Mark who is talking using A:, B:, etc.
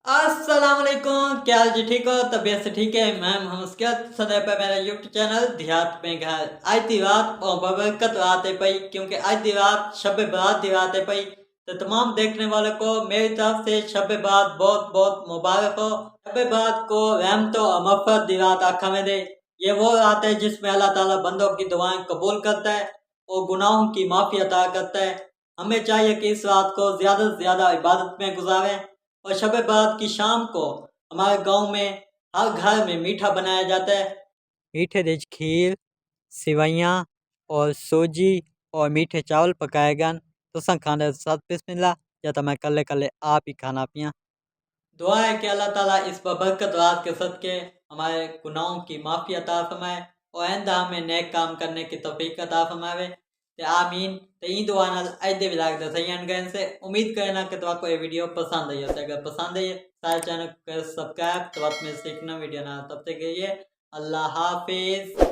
A: अस्सलाम वालेकुम, क्या हाल जी? ठीक हो? तबीयत से ठीक है? मैं मोहम्मद असक़द सदैव पे मेरा यूट्यूब चैनल देहात में घर। आज दी रात और बरकत आते पई क्योंकि आज दी रात शब बारात दी रात पई। तो तमाम देखने वालों को मेरी तरफ से शब बारात बहुत बहुत मुबारक हो। शब बारात को रहमत और मग़फ़िरत दी रात आखा में दे। ये वो रात है जिसमें अल्लाह ताला बंदों की दुआएं कबूल करता है और गुनाहों की माफ़ी अता करता है। हमें चाहिए कि इस रात को ज़्यादा से ज़्यादा इबादत में गुजारें। और शब बारात की शाम को हमारे गांव में हर घर में मीठा बनाया जाता है। मीठे रिच खीर, सिवैयाँ और सूजी और मीठे चावल पकाए गए। तो सन खाने साथ बिस्मिल्लाह या तो मैं कल्ले कल्ले आप ही खाना पिया। दुआ है कि अल्लाह ताला इस बरकत रात के सदके हमारे गुनाहों की माफ़ी अता फरमाए और आइंदा हमें नेक काम करने की तौफीक अता फरमावे। ते आमीन। ते ई दुआ नाल अज दे व्लॉग दा सही गए से उम्मीद करना कि तो आपको ये वीडियो पसंद आई है। अगर पसंद आई सारे चैनल को सब्सक्राइब तो में सीखना वीडियो ना तब तक के लिए अल्लाह हाफिज़।